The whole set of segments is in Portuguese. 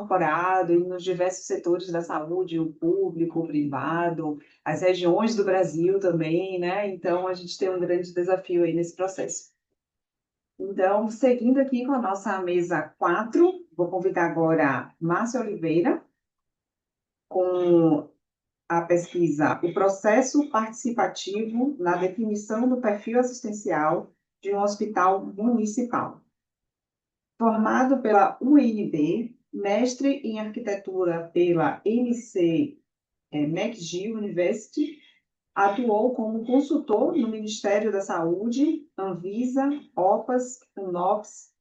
incorporado e nos diversos setores da saúde, o público, o privado, as regiões do Brasil também, né? Então, a gente tem um grande desafio aí nesse processo. Então, seguindo aqui com a nossa mesa 4, vou convidar agora Márcia Oliveira, com a pesquisa O Processo Participativo na Definição do Perfil Assistencial de um Hospital Municipal. Formado pela UNB, mestre em arquitetura pela McGill University, atuou como consultor no Ministério da Saúde, Anvisa, OPAS, UNOPS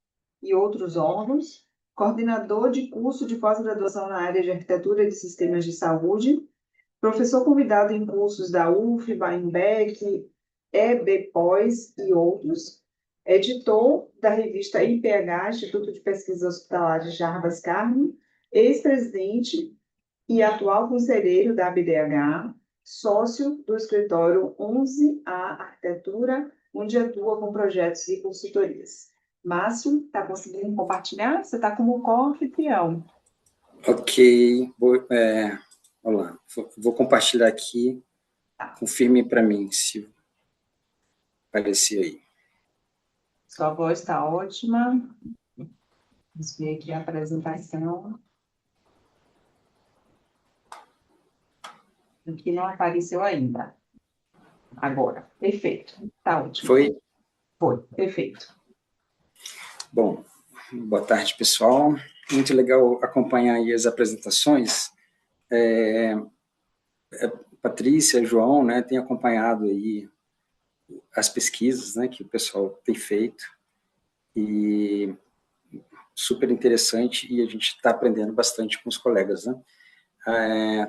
e outros órgãos, coordenador de curso de pós-graduação na área de arquitetura de sistemas de saúde, professor convidado em cursos da UF, Bainbeck, EBPOS e outros, editor da revista IPH, Instituto de Pesquisa Hospitalar de Jarbas Carmo, ex-presidente e atual conselheiro da ABDH, sócio do escritório 11A Arquitetura, onde atua com projetos e consultorias. Márcio, está conseguindo compartilhar? Você está como co-anfitrião. Ok, olá, vou compartilhar aqui, confirme para mim se aparecer aí. Sua voz está ótima. Vamos ver aqui a apresentação. Aqui não apareceu ainda. Agora, perfeito. Está ótimo. Foi? Foi, perfeito. Bom, boa tarde, pessoal. Muito legal acompanhar aí as apresentações. Patrícia, João, né, tem acompanhado aí as pesquisas, né, que o pessoal tem feito, e super interessante, e a gente está aprendendo bastante com os colegas, né.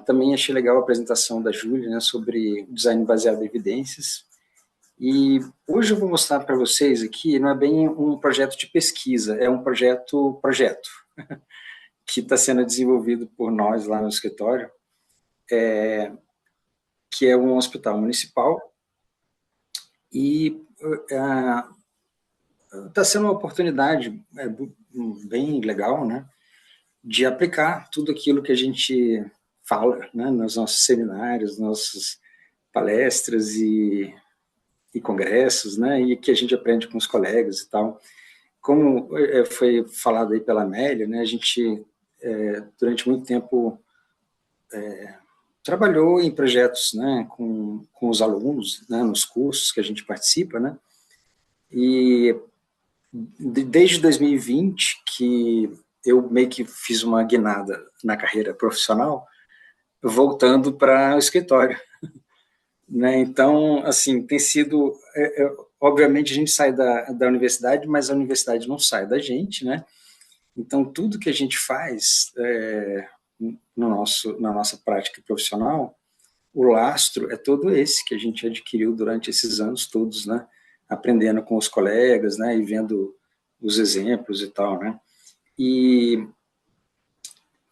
Também achei legal a apresentação da Júlia, né, sobre o design baseado em evidências, e hoje eu vou mostrar para vocês aqui, não é bem um projeto de pesquisa, é um projeto que está sendo desenvolvido por nós lá no escritório, que é um hospital municipal, e está sendo uma oportunidade bem legal, né, de aplicar tudo aquilo que a gente fala, né, nos nossos seminários, nossas palestras e congressos, né, e que a gente aprende com os colegas e tal. Como foi falado aí pela Amélia, né, a gente, durante muito tempo, trabalhou em projetos, né, com os alunos, né, nos cursos que a gente participa, né, e desde 2020 que eu meio que fiz uma guinada na carreira profissional, voltando para o escritório, né? Então, assim, tem sido, obviamente a gente sai da universidade, mas a universidade não sai da gente, né? Então, tudo que a gente faz na nossa prática profissional, o lastro é todo esse que a gente adquiriu durante esses anos todos, né? Aprendendo com os colegas, né? E vendo os exemplos e tal, né? E,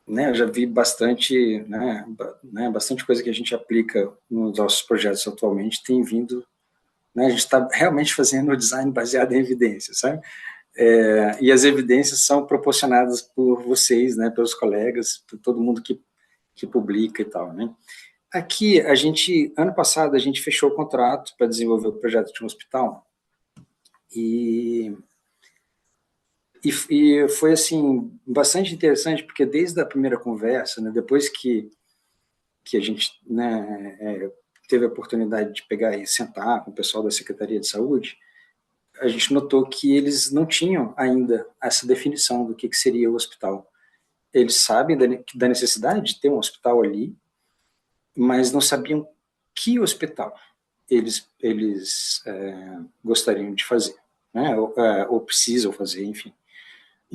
né, eu já vi bastante, bastante coisa que a gente aplica nos nossos projetos atualmente tem vindo, né? A gente está realmente fazendo o design baseado em evidências, sabe? E as evidências são proporcionadas por vocês, né? Pelos colegas, por todo mundo que publica e tal, né? Aqui, ano passado, a gente fechou o contrato para desenvolver o projeto de um hospital e foi, assim, bastante interessante, porque desde a primeira conversa, né, depois que a gente, né, teve a oportunidade de pegar e sentar com o pessoal da Secretaria de Saúde, a gente notou que eles não tinham ainda essa definição do que seria o hospital. Eles sabem da necessidade de ter um hospital ali, mas não sabiam que hospital eles gostariam de fazer, né, ou precisam fazer, enfim.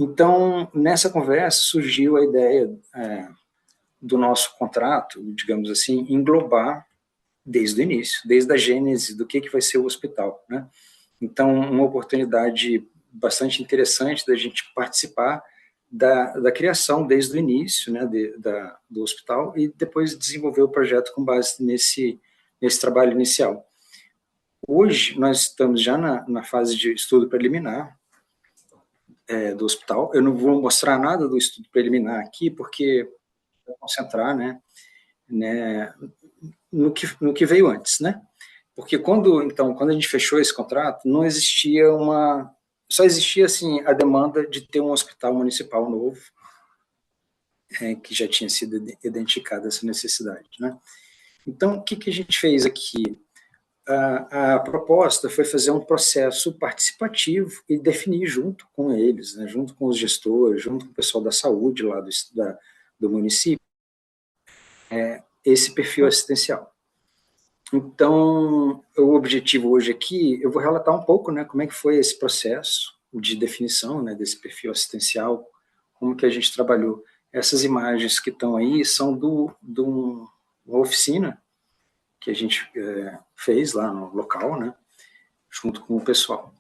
Então, nessa conversa surgiu a ideia do nosso contrato, digamos assim, englobar desde o início, desde a gênese do que vai ser o hospital, né? Então, uma oportunidade bastante interessante da gente participar da criação desde o início, né, do hospital, e depois desenvolver o projeto com base nesse trabalho inicial. Hoje, nós estamos já na fase de estudo preliminar, do hospital. Eu não vou mostrar nada do estudo preliminar aqui, porque vou concentrar, né, no que veio antes, né? Porque quando a gente fechou esse contrato, não existia só existia assim a demanda de ter um hospital municipal novo, que já tinha sido identificada essa necessidade, né? Então, o que a gente fez aqui? A proposta foi fazer um processo participativo e definir junto com eles, né, junto com os gestores, junto com o pessoal da saúde lá do município, esse perfil assistencial. Então, o objetivo hoje aqui, eu vou relatar um pouco, né, como é que foi esse processo de definição, né, desse perfil assistencial, como que a gente trabalhou. Essas imagens que estão aí são de uma oficina que a gente fez lá no local, né, junto com o pessoal.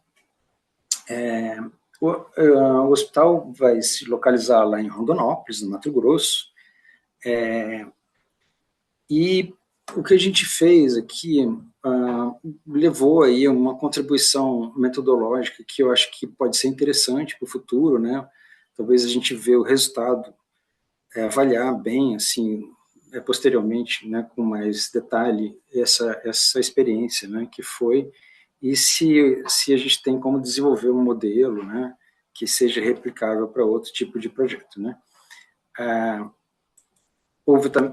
O hospital vai se localizar lá em Rondonópolis, no Mato Grosso, e o que a gente fez aqui levou aí uma contribuição metodológica que eu acho que pode ser interessante para o futuro, né? Talvez a gente vê o resultado, avaliar bem, assim, posteriormente, né, com mais detalhe, essa experiência, né, que foi, e se a gente tem como desenvolver um modelo, né, que seja replicável para outro tipo de projeto, né.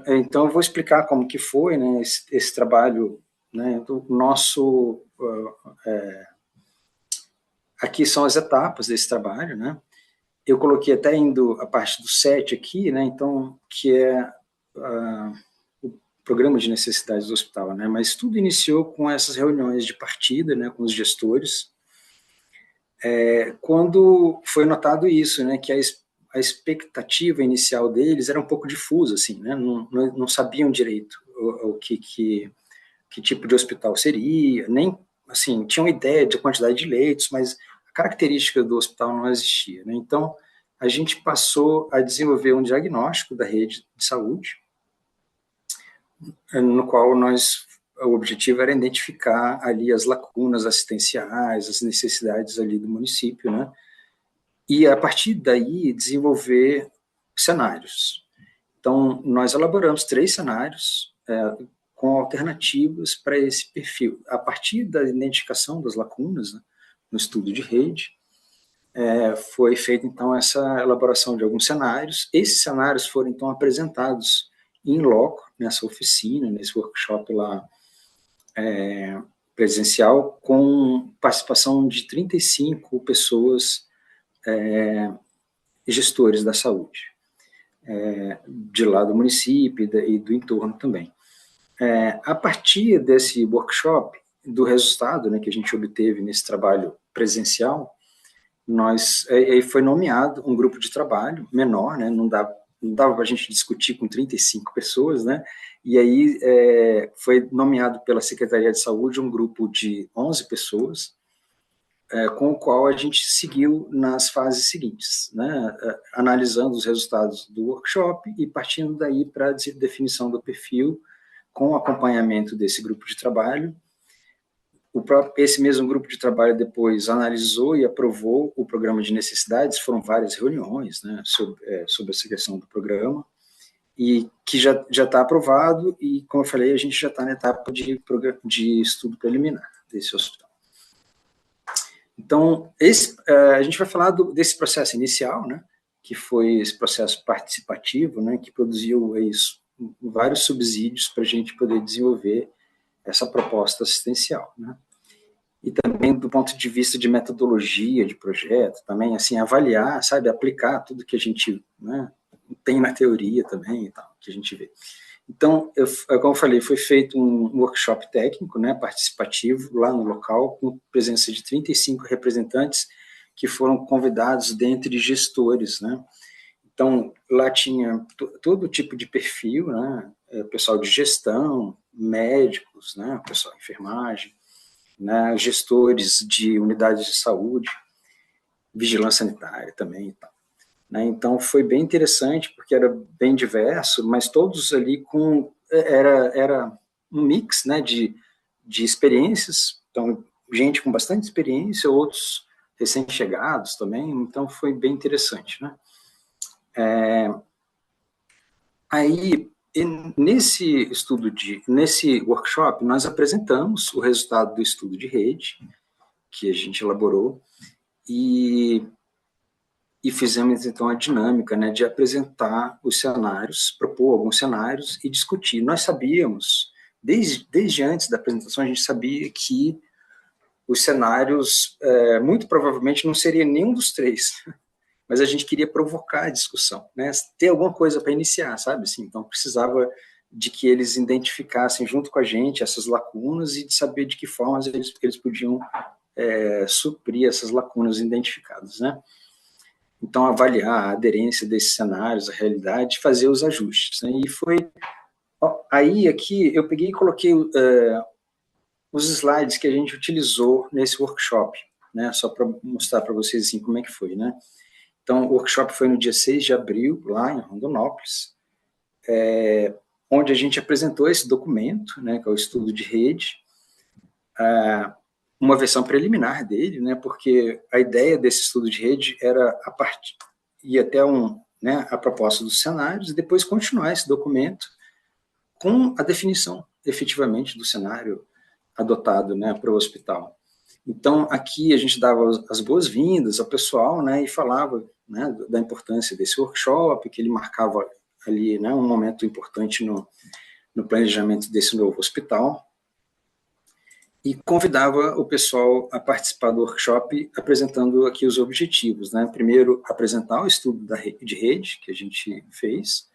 Então, eu vou explicar como que foi, né, esse trabalho, né, do nosso... aqui são as etapas desse trabalho, né. Eu coloquei até indo a parte do 7 aqui, né, então, que é o programa de necessidades do hospital, né, mas tudo iniciou com essas reuniões de partida, né, com os gestores, quando foi notado isso, né, que a expectativa inicial deles era um pouco difusa, assim, né, não sabiam direito o que tipo de hospital seria, nem, assim, tinham ideia de quantidade de leitos, mas a característica do hospital não existia, né, então a gente passou a desenvolver um diagnóstico da rede de saúde, no qual o objetivo era identificar ali as lacunas assistenciais, as necessidades ali do município, né, e a partir daí desenvolver cenários. Então, nós elaboramos 3 cenários com alternativas para esse perfil. A partir da identificação das lacunas, né, no estudo de rede, foi feita, então, essa elaboração de alguns cenários. Esses cenários foram, então, apresentados em loco, nessa oficina, nesse workshop lá presencial, com participação de 35 pessoas, gestores da saúde, de lá do município e do entorno também. A partir desse workshop, do resultado, né, que a gente obteve nesse trabalho presencial, aí foi nomeado um grupo de trabalho menor, né, não dava para a gente discutir com 35 pessoas, né, e aí foi nomeado pela Secretaria de Saúde um grupo de 11 pessoas, com o qual a gente seguiu nas fases seguintes, né, analisando os resultados do workshop e partindo daí para a definição do perfil, com o acompanhamento desse grupo de trabalho. Esse mesmo grupo de trabalho depois analisou e aprovou o programa de necessidades, foram várias reuniões, né, sobre essa questão do programa, e que já está aprovado, e, como eu falei, a gente já está na etapa de estudo preliminar desse hospital. Então, a gente vai falar desse processo inicial, né, que foi esse processo participativo, né, que produziu vários subsídios para a gente poder desenvolver essa proposta assistencial, né. E também do ponto de vista de metodologia de projeto, também, assim, avaliar, sabe, aplicar tudo que a gente, né, tem na teoria também, e tal, que a gente vê. Então, como eu falei, foi feito um workshop técnico, né, participativo, lá no local, com presença de 35 representantes que foram convidados dentre gestores, né. Então, lá tinha todo tipo de perfil, né, pessoal de gestão, médicos, né, pessoal de enfermagem, né, gestores de unidades de saúde, vigilância sanitária também e tal. Né, então foi bem interessante, porque era bem diverso, mas todos ali era um mix, né, de experiências, então gente com bastante experiência, outros recém-chegados também, então foi bem interessante, né? Aí, nesse workshop, nós apresentamos o resultado do estudo de rede que a gente elaborou e fizemos, então, a dinâmica, né, de apresentar os cenários, propor alguns cenários e discutir. Nós sabíamos, desde antes da apresentação, a gente sabia que os cenários, muito provavelmente, não seria nenhum dos três, mas a gente queria provocar a discussão, né, ter alguma coisa para iniciar, sabe? Assim, então, precisava de que eles identificassem junto com a gente essas lacunas e de saber de que forma eles podiam suprir essas lacunas identificadas, né? Então, avaliar a aderência desses cenários à realidade, fazer os ajustes, né? E foi... Aí, aqui, eu peguei e coloquei os slides que a gente utilizou nesse workshop, né? Só para mostrar para vocês, assim, como é que foi, né? Então, o workshop foi no dia 6 de abril, lá em Rondonópolis, onde a gente apresentou esse documento, né, que é o estudo de rede, uma versão preliminar dele, né, porque a ideia desse estudo de rede era ir até a proposta dos cenários e depois continuar esse documento com a definição, efetivamente, do cenário adotado, né, para o hospital. Então, aqui a gente dava as boas-vindas ao pessoal, né, e falava, né, da importância desse workshop, que ele marcava ali, né, um momento importante no planejamento desse novo hospital, e convidava o pessoal a participar do workshop apresentando aqui os objetivos, né? Primeiro, apresentar o estudo de rede que a gente fez,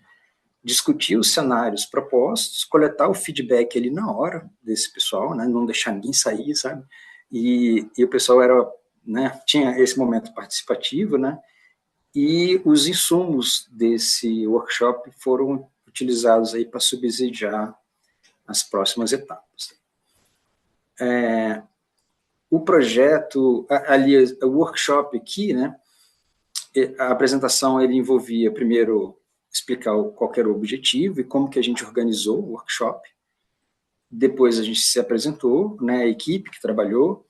discutir os cenários propostos, coletar o feedback ali na hora desse pessoal, né? Não deixar ninguém sair, sabe? E o pessoal tinha esse momento participativo, né? E os insumos desse workshop foram utilizados aí para subsidiar as próximas etapas. O projeto, aliás, o workshop aqui, né, a apresentação ele envolvia primeiro explicar qual era o objetivo e como que a gente organizou o workshop. Depois a gente se apresentou, né, a equipe que trabalhou,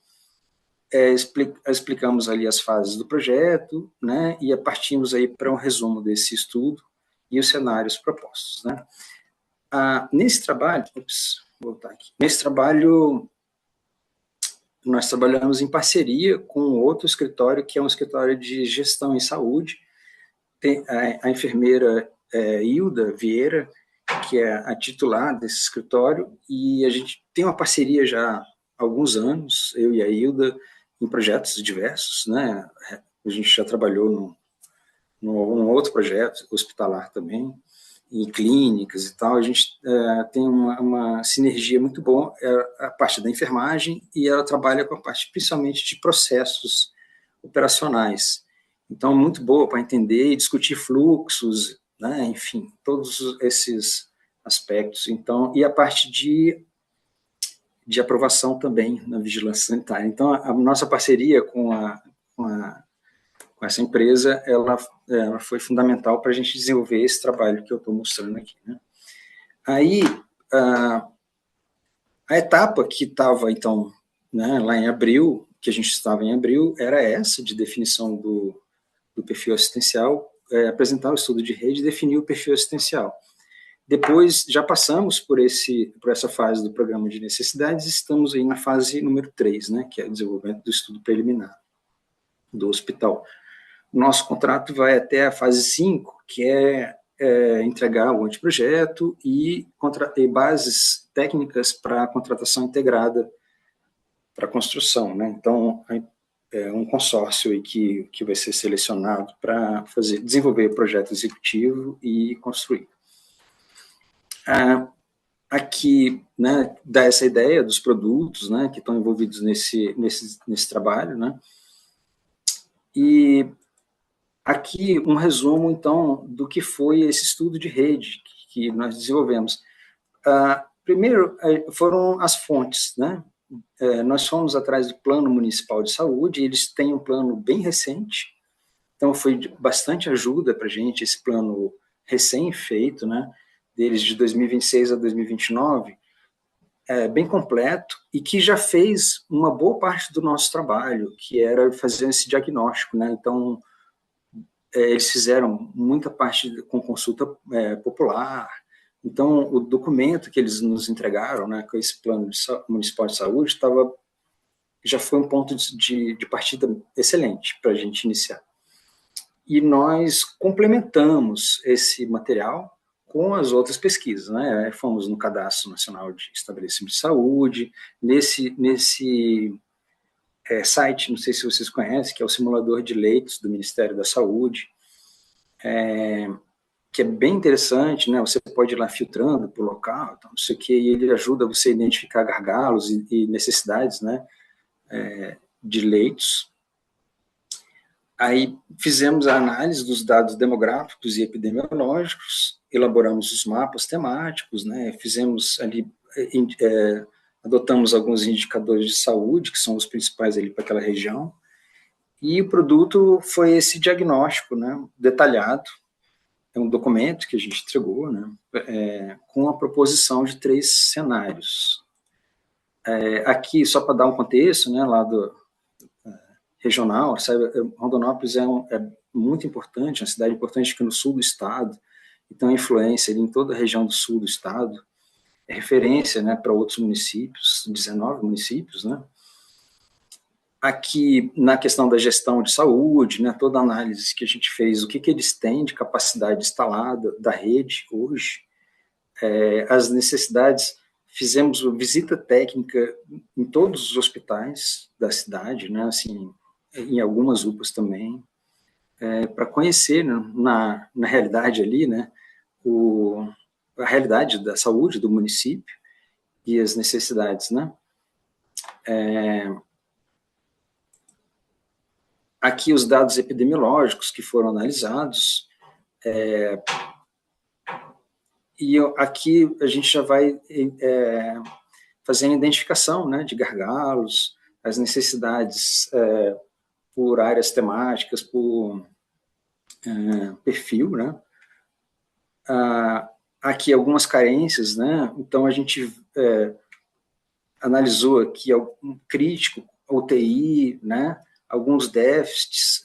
explicamos ali as fases do projeto, né, e partimos aí para um resumo desse estudo e os cenários propostos, né. Nesse trabalho, nesse trabalho nós trabalhamos em parceria com outro escritório, que é um escritório de gestão em saúde. Tem a enfermeira Hilda Vieira, que é a titular desse escritório, e a gente tem uma parceria já há alguns anos, eu e a Hilda, em projetos diversos, né? A gente já trabalhou num outro projeto hospitalar também, em clínicas e tal. A gente tem uma sinergia muito boa, a parte da enfermagem, e ela trabalha com a parte principalmente de processos operacionais. Então, muito boa para entender e discutir fluxos, né, enfim, todos esses aspectos. Então, e a parte de aprovação também na vigilância sanitária. Então, a nossa parceria com essa empresa, ela foi fundamental para a gente desenvolver esse trabalho que eu estou mostrando aqui, né? Aí, a etapa que estava, então, né, lá em abril, que a gente estava em abril, era essa, de definição do perfil assistencial, apresentar o estudo de rede e definir o perfil assistencial. Depois, já passamos por essa fase do programa de necessidades, estamos aí na fase número 3, né, que é o desenvolvimento do estudo preliminar do hospital. Nosso contrato vai até a fase 5, que é entregar o anteprojeto e bases técnicas para a contratação integrada para a construção, né? Então, é um consórcio aí que vai ser selecionado para desenvolver o projeto executivo e construir. Aqui, né, dá essa ideia dos produtos, né, que estão envolvidos nesse trabalho, né? E aqui um resumo, então, do que foi esse estudo de rede que nós desenvolvemos. Primeiro, foram as fontes, né? Nós fomos atrás do Plano Municipal de Saúde, eles têm um plano bem recente, então foi de bastante ajuda para a gente, esse plano recém-feito, né? Deles de 2026 a 2029, bem completo e que já fez uma boa parte do nosso trabalho, que era fazer esse diagnóstico, né? Então, eles fizeram muita parte com consulta popular. Então, o documento que eles nos entregaram, né, com esse plano municipal de saúde, já foi um ponto de partida excelente para a gente iniciar. E nós complementamos esse material com as outras pesquisas, né? Fomos no Cadastro Nacional de Estabelecimento de Saúde, nesse site, não sei se vocês conhecem, que é o simulador de leitos do Ministério da Saúde, que é bem interessante, né? Você pode ir lá filtrando por local, não sei o que, e ele ajuda você a identificar gargalos e necessidades, né? De leitos. Aí fizemos a análise dos dados demográficos e epidemiológicos, elaboramos os mapas temáticos, né? Fizemos ali, adotamos alguns indicadores de saúde, que são os principais ali para aquela região, e o produto foi esse diagnóstico, né, detalhado. É um documento que a gente entregou, né, com a proposição de 3 cenários. Aqui, só para dar um contexto, né, lá do regional, sabe, Rondonópolis é muito importante, uma cidade importante aqui no sul do estado, e tem uma influência ali em toda a região do sul do estado, é referência, né, para outros municípios, 19 municípios, né. Aqui, na questão da gestão de saúde, né, toda a análise que a gente fez, o que eles têm de capacidade instalada da rede hoje, as necessidades, fizemos visita técnica em todos os hospitais da cidade, né, assim, em algumas UPAs também, para conhecer, né, na realidade ali, né, a realidade da saúde do município e as necessidades, né. Aqui os dados epidemiológicos que foram analisados, e aqui a gente já vai fazendo identificação, né, de gargalos, as necessidades por áreas temáticas, por perfil, né. Aqui algumas carências, né, então a gente analisou aqui um crítico, UTI, né, alguns déficits,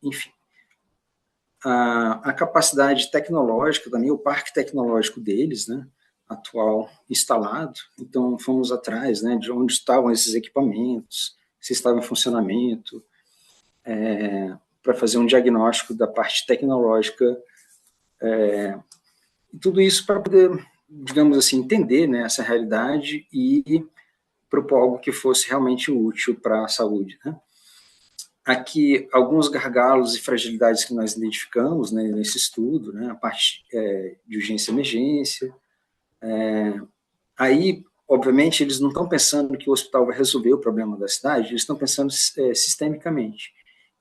enfim. A capacidade tecnológica também, o parque tecnológico deles, né, atual instalado, então fomos atrás, né, de onde estavam esses equipamentos, se estavam em funcionamento, para fazer um diagnóstico da parte tecnológica, e tudo isso para poder, digamos assim, entender, né, essa realidade e propor algo que fosse realmente útil para a saúde, né. Aqui, alguns gargalos e fragilidades que nós identificamos, né, nesse estudo, né, a parte de urgência e emergência. Aí, obviamente, eles não estão pensando que o hospital vai resolver o problema da cidade, eles estão pensando sistemicamente.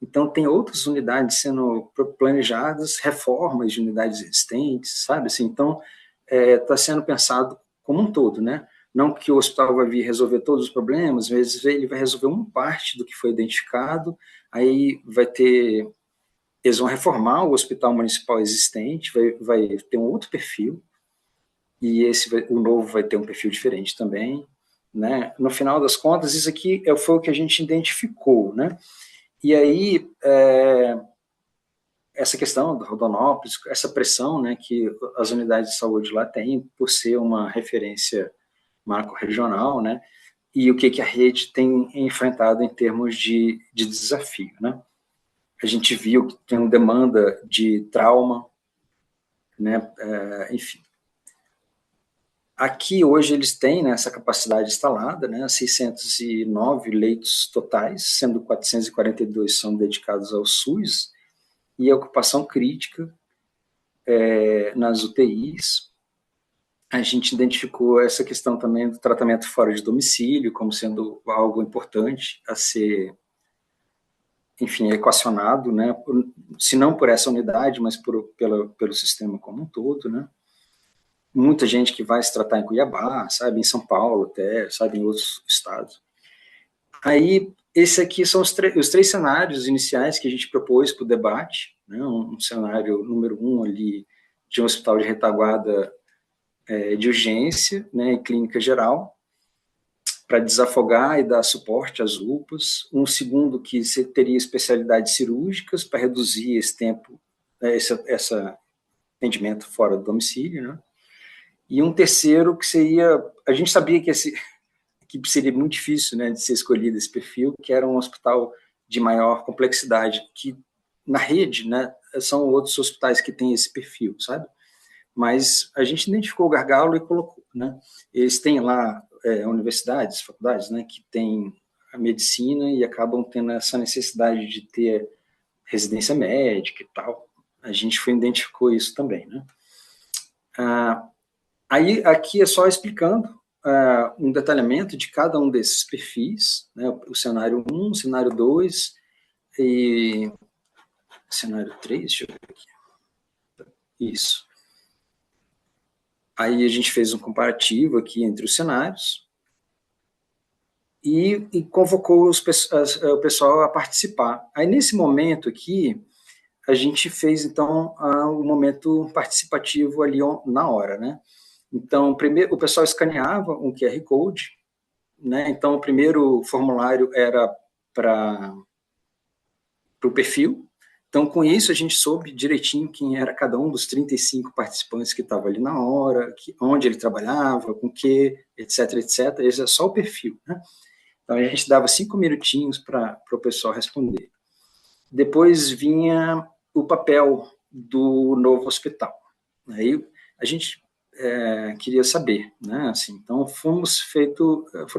Então, tem outras unidades sendo planejadas, reformas de unidades existentes, sabe? Assim, então, está sendo pensado como um todo, né? Não que o hospital vai vir resolver todos os problemas, às vezes ele vai resolver uma parte do que foi identificado, aí eles vão reformar o hospital municipal existente, vai ter um outro perfil, e o novo vai ter um perfil diferente também, né? No final das contas, isso aqui foi o que a gente identificou, né? E aí, essa questão do Rondonópolis, essa pressão, né, que as unidades de saúde lá têm por ser uma referência macro-regional, né, e o que a rede tem enfrentado em termos de desafio, né. A gente viu que tem uma demanda de trauma, né, enfim. Aqui, hoje, eles têm, né, essa capacidade instalada, né, 609 leitos totais, sendo 442 são dedicados ao SUS, e a ocupação crítica nas UTIs. A gente identificou essa questão também do tratamento fora de domicílio como sendo algo importante a ser, enfim, equacionado, né, se não por essa unidade, mas pelo sistema como um todo, né. Muita gente que vai se tratar em Cuiabá, sabe, em São Paulo até, sabe, em outros estados. Aí, esse aqui são os 3 cenários iniciais que a gente propôs para o debate, né, um cenário número 1 ali, de um hospital de retaguarda de urgência, né, e clínica geral, para desafogar e dar suporte às UPAs, um segundo que teria especialidades cirúrgicas para reduzir esse tempo, esse atendimento fora do domicílio, né? E um terceiro que seria, a gente sabia que seria muito difícil, né, de ser escolhido esse perfil, que era um hospital de maior complexidade, que na rede, né, são outros hospitais que têm esse perfil, sabe? Mas a gente identificou o gargalo e colocou, né? Eles têm lá universidades, faculdades, né, que têm a medicina e acabam tendo essa necessidade de ter residência médica e tal. A gente identificou isso também, né? Aí, aqui é só explicando um detalhamento de cada um desses perfis, né? O cenário 1, cenário 2 e cenário 3, deixa eu ver aqui. Isso. Aí a gente fez um comparativo aqui entre os cenários e convocou o pessoal a participar. Aí, nesse momento aqui, a gente fez, então, o momento participativo ali na hora, né? Então, primeiro, o pessoal escaneava um QR Code, né? Então, o primeiro formulário era para o perfil. Então, com isso, a gente soube direitinho quem era cada um dos 35 participantes que estavam ali na hora, onde ele trabalhava, com que, etc, etc. Esse é só o perfil, né? Então, a gente dava 5 minutinhos para o pessoal responder. Depois vinha o papel do novo hospital. Aí a gente queria saber, né? Assim, então foram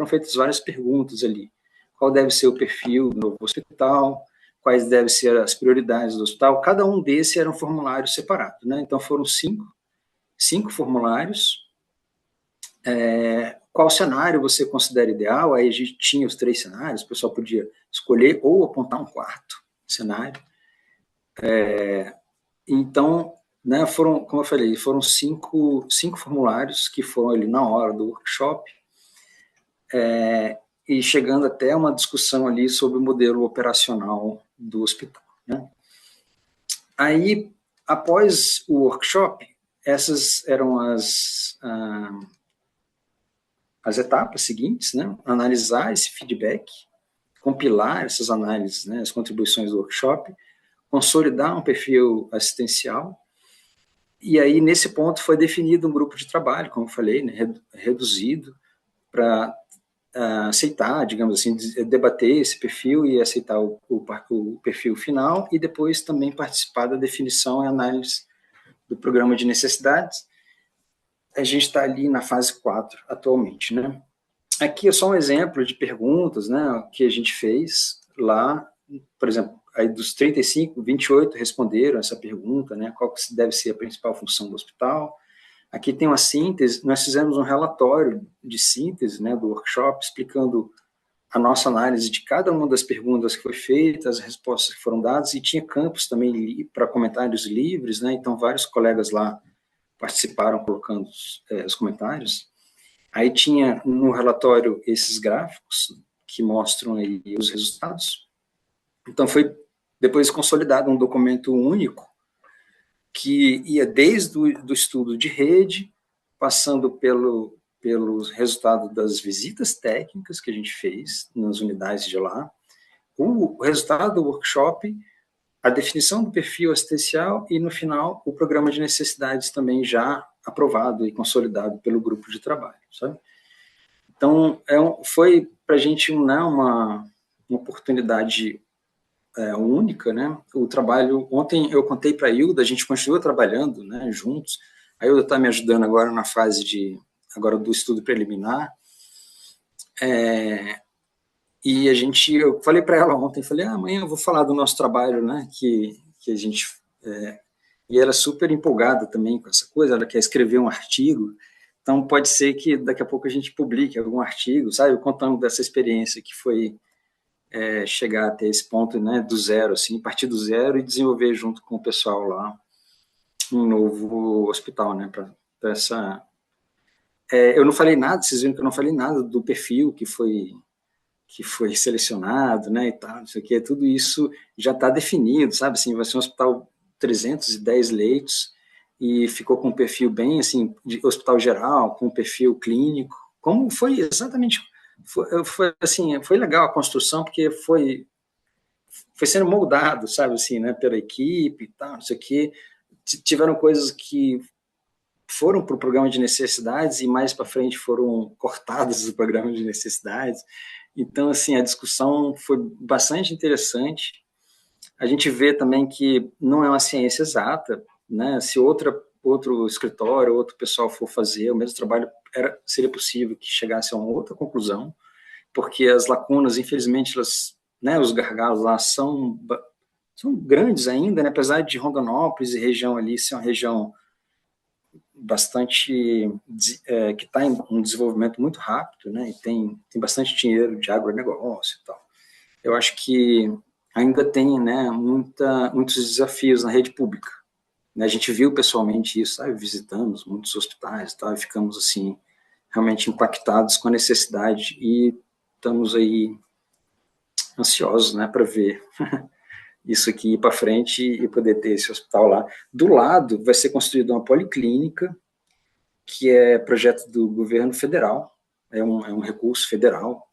feitas várias perguntas ali. Qual deve ser o perfil do novo hospital? Quais devem ser as prioridades do hospital? Cada um desses era um formulário separado, né? Então foram cinco formulários. Qual cenário você considera ideal? Aí a gente tinha os 3 cenários, o pessoal podia escolher ou apontar um quarto cenário. Então, né, como eu falei, foram cinco formulários que foram ali na hora do workshop, e chegando até uma discussão ali sobre o modelo operacional do hospital, né? Aí, após o workshop, essas eram as etapas seguintes, né? Analisar esse feedback, compilar essas análises, né, as contribuições do workshop, consolidar um perfil assistencial. E aí, nesse ponto, foi definido um grupo de trabalho, como eu falei, né, reduzido, para aceitar, digamos assim, debater esse perfil e aceitar o perfil final, e depois também participar da definição e análise do programa de necessidades. A gente está ali na fase 4 atualmente, né? Aqui é só um exemplo de perguntas, né, que a gente fez lá, por exemplo, aí dos 35, 28 responderam essa pergunta, né, qual que deve ser a principal função do hospital. Aqui tem uma síntese, nós fizemos um relatório de síntese, né, do workshop, explicando a nossa análise de cada uma das perguntas que foi feita, as respostas que foram dadas, e tinha campos também para comentários livres, né, então vários colegas lá participaram colocando os comentários. Aí tinha no relatório esses gráficos que mostram aí os resultados. Então foi depois consolidado um documento único que ia desde o estudo de rede, passando pelos resultados das visitas técnicas que a gente fez nas unidades de lá, o resultado do workshop, a definição do perfil assistencial e, no final, o programa de necessidades também já aprovado e consolidado pelo grupo de trabalho, sabe? Então, foi para a gente uma oportunidade única, né? O trabalho, ontem eu contei para a Hilda, a gente continua trabalhando, né, juntos. A Hilda está me ajudando agora na fase agora do estudo preliminar. E eu falei para ela ontem, falei, amanhã eu vou falar do nosso trabalho, né, que a gente... e ela é super empolgada também com essa coisa, ela quer escrever um artigo, então pode ser que daqui a pouco a gente publique algum artigo, sabe, contando dessa experiência que foi chegar até esse ponto, né, do zero, assim, partir do zero e desenvolver junto com o pessoal lá um novo hospital, né, para essa... eu não falei nada, vocês viram que eu não falei nada do perfil que foi selecionado, né, e tal, não sei o que, tudo isso já está definido, sabe, assim, vai ser um hospital 310 leitos, e ficou com um perfil bem, assim, de hospital geral, com um perfil clínico, como foi exatamente, assim, foi legal a construção, porque foi sendo moldado, sabe, assim, né, pela equipe e tal, não sei o quê. Tiveram coisas que foram para o programa de necessidades e mais para frente foram cortadas do programa de necessidades. Então, assim, a discussão foi bastante interessante. A gente vê também que não é uma ciência exata, né? Se outro escritório, outro pessoal for fazer o mesmo trabalho, seria possível que chegasse a uma outra conclusão, porque as lacunas, infelizmente, né, os gargalos lá são grandes ainda, né? Apesar de Rondonópolis e região ali ser uma região bastante que está em um desenvolvimento muito rápido, né? E tem bastante dinheiro de agronegócio e tal. Eu acho que ainda tem, né, muitos desafios na rede pública. A gente viu pessoalmente isso, sabe? Visitamos muitos hospitais e tal, e ficamos assim realmente impactados com a necessidade e estamos aí ansiosos, né, para ver isso aqui ir para frente e poder ter esse hospital lá. Do lado vai ser construída uma policlínica, que é projeto do governo federal, é um recurso federal.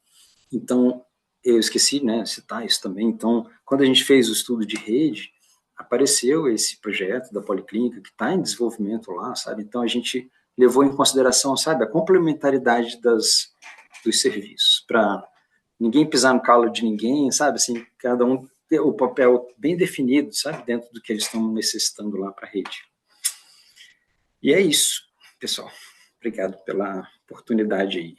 Então, eu esqueci, né, citar isso também. Então, quando a gente fez o estudo de rede, apareceu esse projeto da Policlínica, que está em desenvolvimento lá, sabe? Então, a gente levou em consideração, sabe, a complementaridade dos serviços, para ninguém pisar no calo de ninguém, sabe? Assim, cada um ter o papel bem definido, sabe, dentro do que eles estão necessitando lá para a rede. E é isso, pessoal. Obrigado pela oportunidade aí.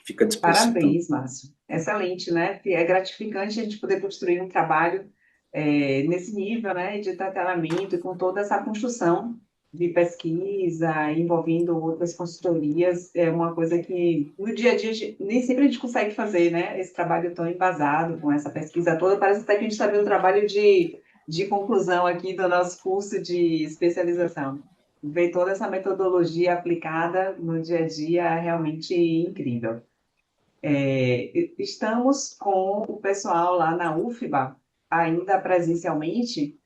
Fica à disposição. Parabéns, Márcio. Excelente, né? É gratificante a gente poder construir um trabalho nesse nível, né, de detalhamento e com toda essa construção de pesquisa, envolvendo outras consultorias, é uma coisa que no dia a dia nem sempre a gente consegue fazer, né? Esse trabalho tão embasado, com essa pesquisa toda, parece até que a gente está vendo um trabalho de conclusão aqui do nosso curso de especialização. Ver toda essa metodologia aplicada no dia a dia é realmente incrível. Estamos com o pessoal lá na UFBA, ainda presencialmente,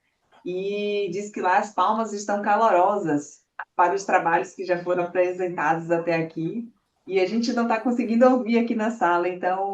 e diz que lá as palmas estão calorosas para os trabalhos que já foram apresentados até aqui, e a gente não está conseguindo ouvir aqui na sala, então